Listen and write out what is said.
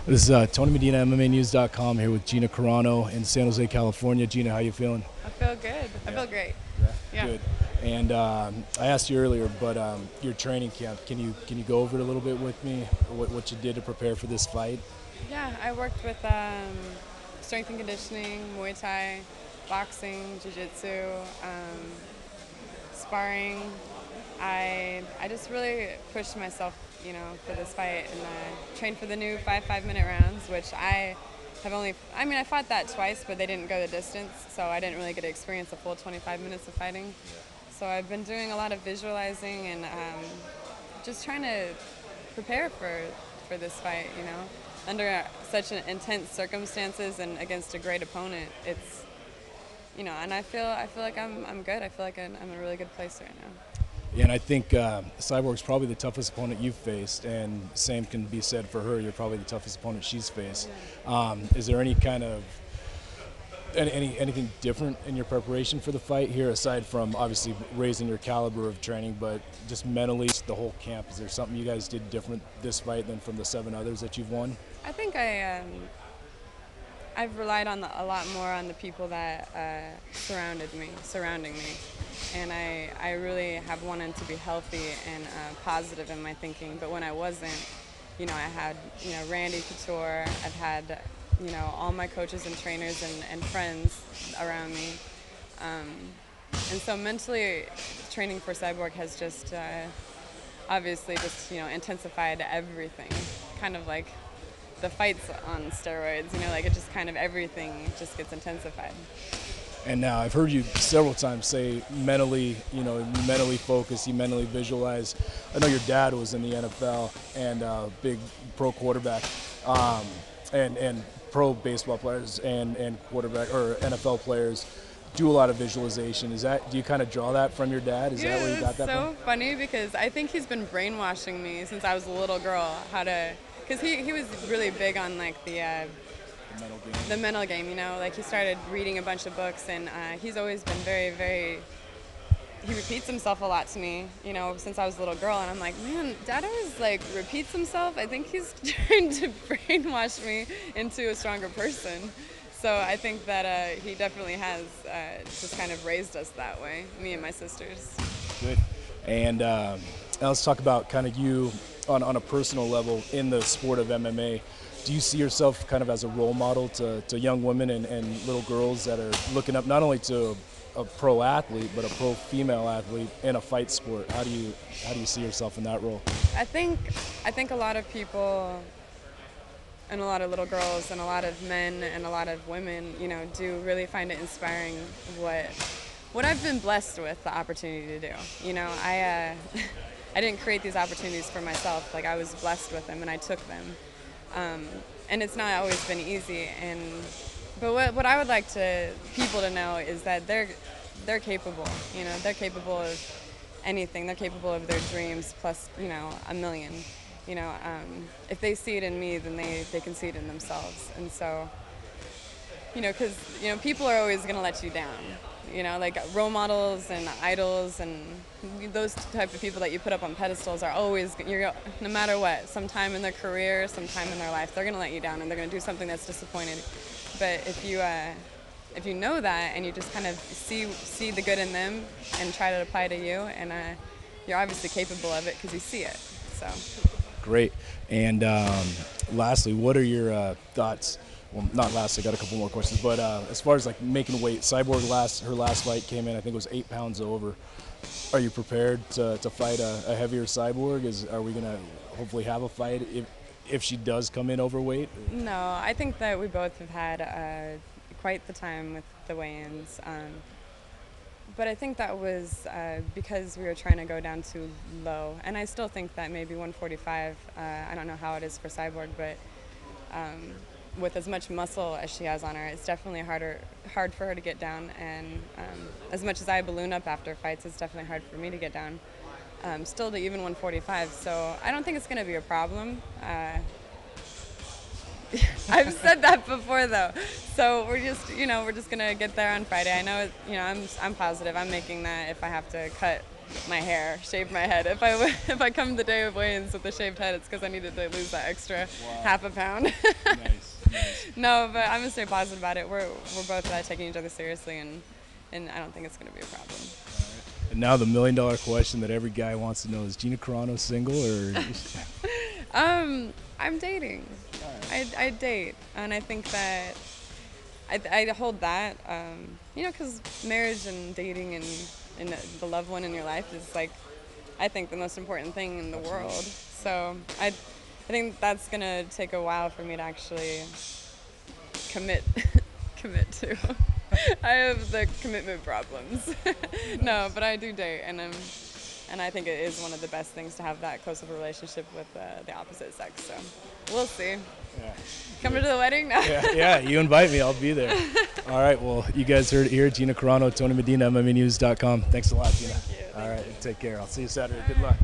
This is Tony Medina, MMANEWS.com, here with Gina Carano in San Jose, California. Gina, how you feeling? I feel good. I feel great. Yeah. Yeah. Good. And I asked you earlier, but your training camp, can you go over it a little bit with me? What you did to prepare for this fight? Yeah, I worked with strength and conditioning, Muay Thai, boxing, jiu-jitsu, sparring. I just really pushed myself, for this fight and trained for the new 5 5-minute rounds, which I fought that twice, but they didn't go the distance, so I didn't really get to experience a full 25 minutes of fighting. So I've been doing a lot of visualizing and just trying to prepare for this fight, under such intense circumstances and against a great opponent. It's, and I feel like I'm good. I feel like I'm in a really good place right now. Yeah, and I think Cyborg's probably the toughest opponent you've faced, and same can be said for her. You're probably the toughest opponent she's faced. Is there any kind of anything different in your preparation for the fight here, aside from obviously raising your caliber of training, but just mentally, the whole camp? Is there something you guys did different this fight than from the 7 others that you've won? I think I've relied on a lot more on the people that surrounding me, and I really have wanted to be healthy and positive in my thinking. But when I wasn't, I had Randy Couture, I've had all my coaches and trainers and friends around me, and so mentally, training for Cyborg has just obviously just intensified everything, kind of like the fights on steroids, like it just kind of everything just gets intensified. And now I've heard you several times say mentally, you mentally focus, you mentally visualize. I know your dad was in the NFL and big pro quarterback, and pro baseball players and quarterback or NFL players do a lot of visualization. Do you kind of draw that from your dad? Is that where you got that from? It's so funny because I think he's been brainwashing me since I was a little girl because he was really big on like the mental game, like he started reading a bunch of books, and he's always been very, very, he repeats himself a lot to me, since I was a little girl, and I'm like, man, Dad always like repeats himself. I think he's trying to brainwash me into a stronger person. So I think that he definitely has just kind of raised us that way, me and my sisters. Good. And now let's talk about kind of you on a personal level in the sport of MMA. Do you see yourself kind of as a role model to young women and little girls that are looking up not only to a pro athlete, but a pro female athlete in a fight sport? How do you see yourself in that role? I think a lot of people and a lot of little girls and a lot of men and a lot of women, do really find it inspiring what I've been blessed with the opportunity to do. I didn't create these opportunities for myself. Like, I was blessed with them and I took them. And it's not always been easy. But what I would like people to know is that they're capable. They're capable of anything. They're capable of their dreams plus, a million. If they see it in me, then they can see it in themselves. And so, because people are always going to let you down. Like role models and idols and those type of people that you put up on pedestals are always, no matter what, sometime in their career, sometime in their life, they're going to let you down and they're going to do something that's disappointing. But if you know that and you just kind of see the good in them and try to apply to you, and you're obviously capable of it because you see it. So. Great. And lastly, what are your thoughts? Well, not last, I got a couple more questions, but as far as like making weight, Cyborg her last fight came in, I think it was 8 pounds over. Are you prepared to fight a heavier Cyborg? Are we going to hopefully have a fight if she does come in overweight? No, I think that we both have had quite the time with the weigh-ins. But I think that was because we were trying to go down too low. And I still think that maybe 145, I don't know how it is for Cyborg, but with as much muscle as she has on her, it's definitely hard for her to get down. And as much as I balloon up after fights, it's definitely hard for me to get down, still to even 145. So I don't think it's going to be a problem. I've said that before, though. So we're just gonna get there on Friday. I know, I'm positive. I'm making that if I have to cut my hair, shave my head. If I come the day of weigh-ins with a shaved head, it's because I needed to lose that extra half a pound. Nice. No, but I'm gonna stay positive about it. We're both taking each other seriously, and I don't think it's gonna be a problem. And now the $1 million question that every guy wants to know is Gina Carano single or? I'm dating. I date, and I think that I hold that, because marriage and dating and the loved one in your life is like, I think, the most important thing in the world. So I think that's gonna take a while for me to actually commit to. I have the commitment problems. No, but I do date, and I think it is one of the best things to have that close of a relationship with the opposite sex. So we'll see. Yeah. Coming to the wedding? No. Yeah, you invite me, I'll be there. All right, well, you guys heard it here. Gina Carano, Tony Medina, MMANEWS.com. Thanks a lot, Gina. Thank you. All right, take care. I'll see you Saturday. Good luck.